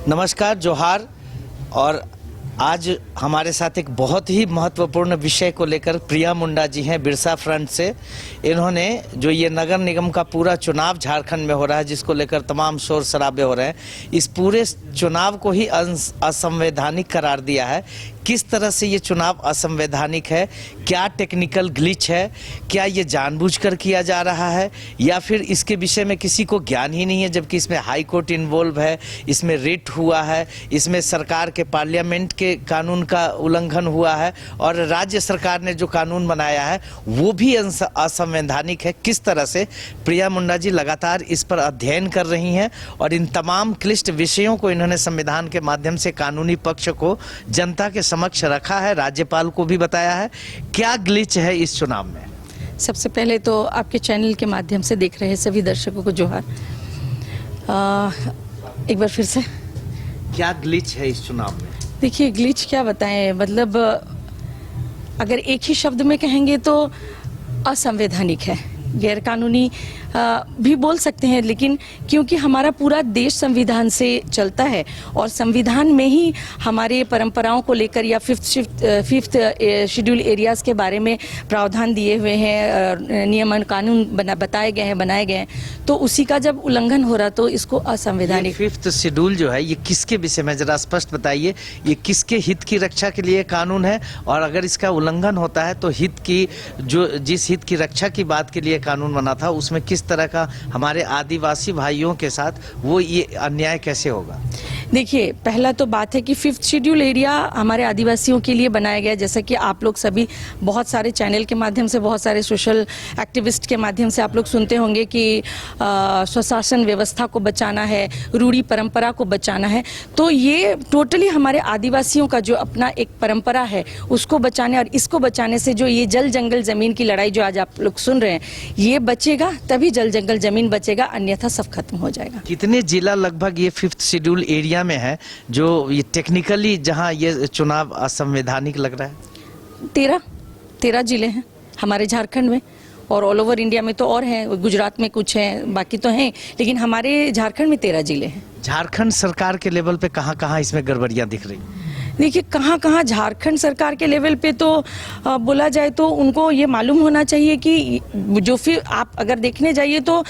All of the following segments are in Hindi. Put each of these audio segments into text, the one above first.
नमस्कार, जोहार। और आज हमारे साथ एक बहुत ही महत्वपूर्ण विषय को लेकर प्रिया मुंडा जी हैं बिरसा फ्रंट से। इन्होंने जो ये नगर निगम का पूरा चुनाव झारखंड में हो रहा है, जिसको लेकर तमाम शोर शराबे हो रहे हैं, इस पूरे चुनाव को ही असंवैधानिक करार दिया है। किस तरह से ये चुनाव असंवैधानिक है, क्या टेक्निकल ग्लिच है, क्या ये जानबूझकर किया जा रहा है या फिर इसके विषय में किसी को ज्ञान ही नहीं है, जबकि इसमें हाई कोर्ट इन्वॉल्व है, इसमें रिट हुआ है, इसमें सरकार के पार्लियामेंट के कानून का उल्लंघन हुआ है और राज्य सरकार ने जो कानून बनाया है वो भी असंवैधानिक है। किस तरह से प्रिया मुंडा जी लगातार इस पर अध्ययन कर रही हैं और इन तमाम क्लिष्ट विषयों को इन्होंने संविधान के माध्यम से कानूनी पक्ष को जनता के समक्ष रखा है, राज्यपाल को भी बताया है। क्या ग्लिच है इस चुनाव में? सबसे पहले तो आपके चैनल के माध्यम से देख रहे सभी दर्शकों को जोहार। एक बार फिर से, क्या ग्लिच है इस चुनाव में? देखिए, ग्लिच क्या बताएं, मतलब अगर एक ही शब्द में कहेंगे तो असंवैधानिक है, गैर कानूनी भी बोल सकते हैं, लेकिन क्योंकि हमारा पूरा देश संविधान से चलता है और संविधान में ही हमारे परंपराओं को लेकर या फिफ्थ शेड्यूल एरियाज के बारे में प्रावधान दिए हुए हैं, नियमन कानून बनाए गए हैं, तो उसी का जब उल्लंघन हो रहा तो इसको असंवैधानिक। फिफ्थ शेड्यूल जो है ये किसके विषय में, जरा स्पष्ट बताइए, ये किसके हित की रक्षा के लिए कानून है और अगर इसका उल्लंघन होता है तो हित की जिस हित की रक्षा की बात के लिए कानून बना था उसमें किस तरह का हमारे आदिवासी भाइयों के साथ वो ये अन्याय कैसे होगा? देखिए, पहला तो बात है कि फिफ्थ शेड्यूल एरिया हमारे आदिवासियों के लिए बनाया गया, जैसा कि आप लोग सभी बहुत सारे चैनल के माध्यम से, बहुत सारे सोशल एक्टिविस्ट के माध्यम से आप लोग सुनते होंगे कि स्वशासन व्यवस्था को बचाना है, रूढ़ी परंपरा को बचाना है। तो ये टोटली हमारे आदिवासियों का जो अपना एक परंपरा है उसको बचाने और इसको बचाने से जो ये जल जंगल जमीन की लड़ाई जो आज आप लोग सुन रहे हैं, ये बचेगा तभी जल जंगल जमीन बचेगा, अन्यथा सब खत्म हो जाएगा। कितने जिला लगभग ये फिफ्थ शेड्यूल एरिया में है जो ये टेक्निकली जहां ये चुनाव असंवैधानिक लग रहा है? 13 जिले हैं हमारे झारखंड में और ऑल ओवर इंडिया में तो और हैं, गुजरात में कुछ हैं, बाकी तो हैं, लेकिन हमारे झारखंड में 13 जिले हैं। झारखंड सरकार के लेवल पे कहां-कहां इसमें गड़बड़ियां दिख रही? देखिए, कहाँ झारखंड सरकार के लेवल पे तो बोला जाए तो उनको ये मालूम होना चाहिए कि जो फिर आप अगर देखने जाइए तो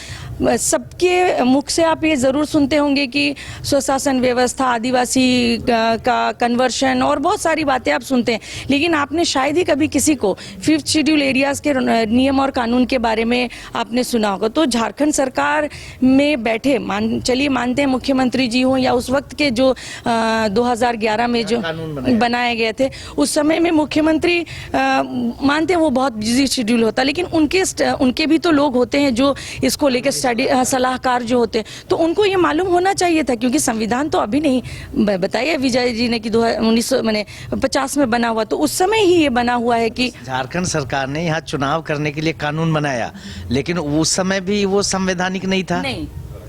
सबके मुख से आप ये ज़रूर सुनते होंगे कि स्वशासन व्यवस्था, आदिवासी का कन्वर्शन और बहुत सारी बातें आप सुनते हैं, लेकिन आपने शायद ही कभी किसी को फिफ्थ शेड्यूल एरियाज के नियम और कानून के बारे में आपने सुना होगा। तो झारखंड सरकार में बैठे चलिए मानते हैं मुख्यमंत्री जी हों या उस वक्त के जो 2011 में जो बनाए गए थे, उस समय में मुख्यमंत्री मानते हैं वो बहुत बिजी शेड्यूल होता, लेकिन उनके भी तो लोग होते हैं जो इसको लेकर सलाहकार जो होते हैं, तो उनको ये मालूम होना चाहिए था, क्योंकि संविधान तो अभी नहीं बताया विजय जी ने कि 1950 में बना हुआ, तो उस समय ही ये बना हुआ है कि झारखंड सरकार ने यहाँ चुनाव करने के लिए कानून बनाया, लेकिन उस समय भी वो संवैधानिक नहीं था।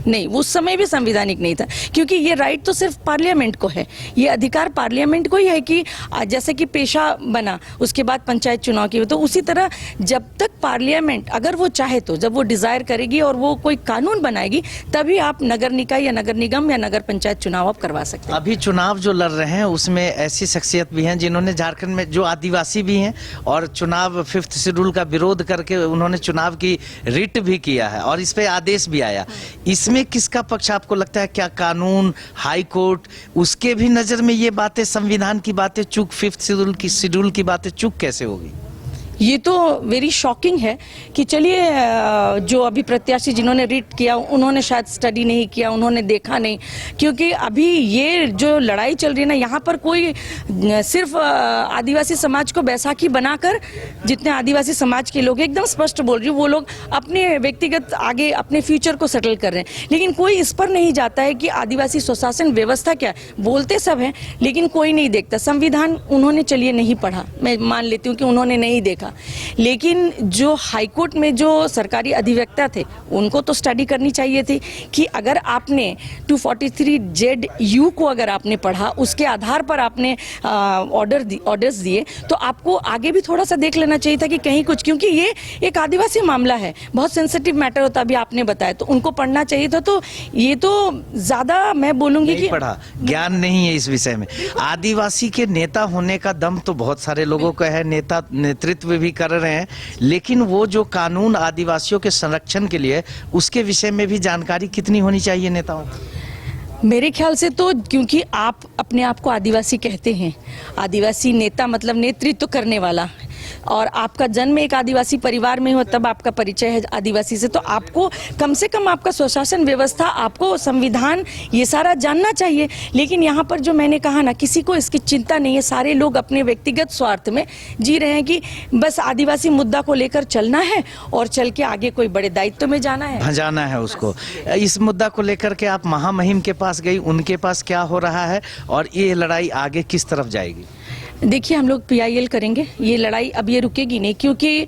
नहीं, उस समय भी संवैधानिक नहीं था, क्योंकि ये राइट तो सिर्फ पार्लियामेंट को है, ये अधिकार पार्लियामेंट को ही है कि जैसे कि पेशा बना उसके बाद पंचायत चुनाव की, तो उसी तरह जब तक पार्लियामेंट अगर वो चाहे तो जब वो डिजायर करेगी और वो कोई कानून बनाएगी तभी आप नगर निकाय या नगर निगम या नगर पंचायत चुनाव आप करवा सकते हैं। अभी चुनाव जो लड़ रहे हैं उसमें ऐसी शख्सियत भी हैं जिन्होंने झारखंड में जो आदिवासी भी हैं और चुनाव फिफ्थ शेड्यूल का विरोध करके उन्होंने चुनाव की रिट भी किया है और इस पे आदेश भी आया। इसमें किसका पक्ष आपको लगता है? क्या कानून, हाई कोर्ट, उसके भी नजर में ये बातें, संविधान की बातें चूक, फिफ्थ शेड्यूल की बातें चूक कैसे होगी? ये तो वेरी शॉकिंग है कि चलिए जो अभी प्रत्याशी जिन्होंने रिट किया उन्होंने शायद स्टडी नहीं किया, उन्होंने देखा नहीं, क्योंकि अभी ये जो लड़ाई चल रही है ना, यहाँ पर कोई सिर्फ आदिवासी समाज को बैसाखी बनाकर, जितने आदिवासी समाज के लोग एकदम स्पष्ट बोल रही हूँ, वो लोग अपने व्यक्तिगत आगे अपने फ्यूचर को सेटल कर रहे हैं, लेकिन कोई इस पर नहीं जाता है कि आदिवासी स्वशासन व्यवस्था क्या है। बोलते सब हैं लेकिन कोई नहीं देखता। संविधान उन्होंने चलिए नहीं पढ़ा, मैं मान लेती हूँ कि उन्होंने नहीं देखा, लिखा, लेकिन जो हाईकोर्ट में जो सरकारी अधिवक्ता थे उनको तो स्टडी करनी चाहिए थी कि अगर आपने 243ZU को अगर आपने पढ़ा, उसके आधार पर आपने ऑर्डर्स दिए, तो आपको आगे भी थोड़ा सा देख लेना चाहिए था कि कहीं कुछ, क्योंकि ये एक आदिवासी मामला है, बहुत सेंसिटिव मैटर होता, अभी आपने बताया, तो उनको पढ़ना चाहिए था। तो ये तो ज्यादा मैं बोलूंगी कि पढ़ा, ज्ञान नहीं है इस विषय में। आदिवासी के नेता होने का दम तो बहुत सारे लोगों का है, नेता नेतृत्व भी कर रहे हैं, लेकिन वो जो कानून आदिवासियों के संरक्षण के लिए, उसके विषय में भी जानकारी कितनी होनी चाहिए नेताओं को? मेरे ख्याल से तो, क्योंकि आप अपने आप को आदिवासी कहते हैं, आदिवासी नेता मतलब नेतृत्व करने वाला, और आपका जन्म एक आदिवासी परिवार में हो, तब आपका परिचय है आदिवासी से, तो आपको कम से कम आपका स्वशासन व्यवस्था, आपको संविधान, ये सारा जानना चाहिए। लेकिन यहाँ पर जो मैंने कहा ना, किसी को इसकी चिंता नहीं है, सारे लोग अपने व्यक्तिगत स्वार्थ में जी रहे हैं कि बस आदिवासी मुद्दा को लेकर चलना है और चल के आगे कोई बड़े दायित्व में जाना है, भजाना है उसको। इस मुद्दा को लेकर के आप महामहिम के पास गई, उनके पास क्या हो रहा है और ये लड़ाई आगे किस तरफ जाएगी? देखिए, हम लोग PIL करेंगे, ये लड़ाई अब ये रुकेगी नहीं, क्योंकि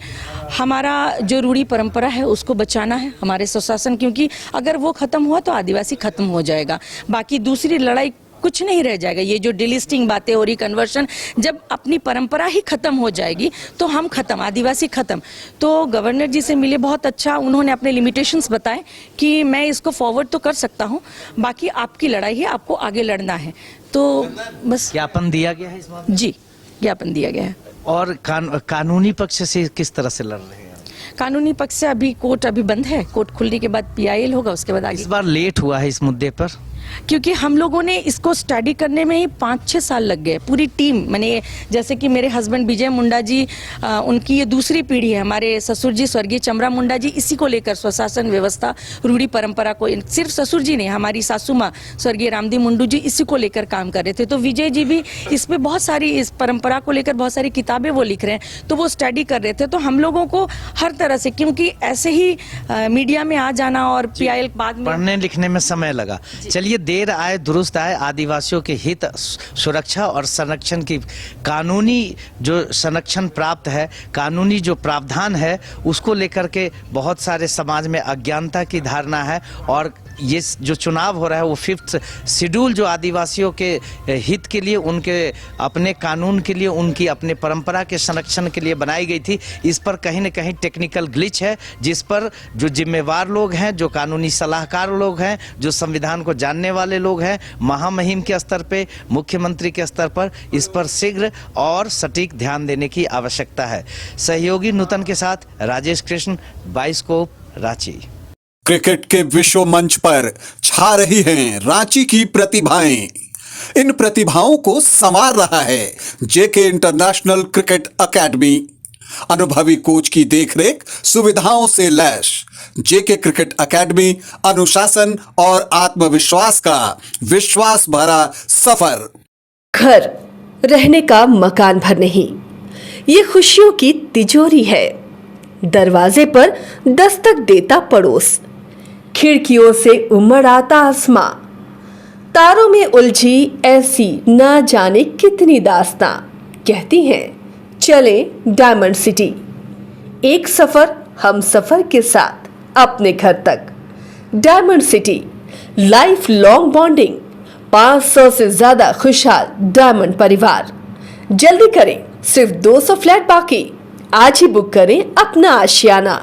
हमारा जो रूढ़ी परंपरा है उसको बचाना है, हमारे स्वशासन, क्योंकि अगर वो खत्म हुआ तो आदिवासी खत्म हो जाएगा, बाकी दूसरी लड़ाई कुछ नहीं रह जाएगा। ये जो डिलिस्टिंग बातें हो रही, कन्वर्शन, जब अपनी परंपरा ही खत्म हो जाएगी तो हम खत्म, आदिवासी खत्म। तो गवर्नर जी से मिले, बहुत अच्छा, उन्होंने अपने लिमिटेशंस बताए कि मैं इसको फॉरवर्ड तो कर सकता हूँ, बाकी आपकी लड़ाई है, आपको आगे लड़ना है। तो बस ज्ञापन दिया गया है इस मामले? जी, ज्ञापन दिया गया है। और कानूनी पक्ष से किस तरह से लड़ रहे हैं? कानूनी पक्ष से अभी कोर्ट अभी बंद है, कोर्ट खुलने के बाद PIL होगा, उसके बाद आगे। इस बार लेट हुआ है इस मुद्दे पर, क्योंकि हम लोगों ने इसको स्टडी करने में ही 5-6 साल लग गए, पूरी टीम। मैंने, जैसे कि मेरे हस्बैंड विजय मुंडा जी, उनकी ये दूसरी पीढ़ी है, हमारे ससुर जी स्वर्गीय चमरा मुंडा जी इसी को लेकर, स्वशासन व्यवस्था, रूढ़ी परंपरा को, सिर्फ ससुर जी नहीं, हमारी सासू माँ स्वर्गीय रामदी मुंडू जी इसी को लेकर काम कर रहे थे। तो विजय जी भी इस पे बहुत सारी, इस परंपरा को लेकर बहुत सारी किताबें वो लिख रहे हैं, तो वो स्टडी कर रहे थे। तो हम लोगों को हर तरह से, क्योंकि ऐसे ही मीडिया में आ जाना और PIL बाद में पढ़ने लिखने में समय लगा। चलिए, देर आए दुरुस्त आए, आदिवासियों के हित, सुरक्षा और संरक्षण की कानूनी जो संरक्षण प्राप्त है, कानूनी जो प्रावधान है, उसको लेकर के बहुत सारे समाज में अज्ञानता की धारणा है। और ये जो चुनाव हो रहा है वो 5th शेड्यूल जो आदिवासियों के हित के लिए, उनके अपने कानून के लिए, उनकी अपने परंपरा के संरक्षण के लिए बनाई गई थी, इस पर कहीं न कहीं टेक्निकल ग्लिच है, जिस पर जो जिम्मेवार लोग हैं, जो कानूनी सलाहकार लोग हैं, जो संविधान को जानने वाले लोग हैं, महामहिम के स्तर पे, मुख्यमंत्री के स्तर पर इस पर शीघ्र और सटीक ध्यान देने की आवश्यकता है। सहयोगी नूतन के साथ राजेश कृष्ण, बाइस्कोप, रांची। क्रिकेट के विश्व मंच पर छा रही हैं रांची की प्रतिभाएं। इन प्रतिभाओं को संवार रहा है JK इंटरनेशनल क्रिकेट एकेडमी। अनुभवी कोच की देखरेख, सुविधाओं से लैस JK क्रिकेट एकेडमी अनुशासन और आत्मविश्वास का विश्वास भरा सफर। घर रहने का मकान भर नहीं, ये खुशियों की तिजोरी है। दरवाजे पर दस्तक देता पड़ोस, खिड़कियों से उमड़ आता आसमां, तारों में उलझी ऐसी ना जाने कितनी दास्तां। कहती हैं चले डायमंड सिटी, एक सफर हम सफर के साथ अपने घर तक। Diamond city, life long bonding, 500 से ज्यादा खुशहाल डायमंड परिवार। जल्दी करें, सिर्फ 200 फ्लैट बाकी। आज ही बुक करें अपना आशियाना।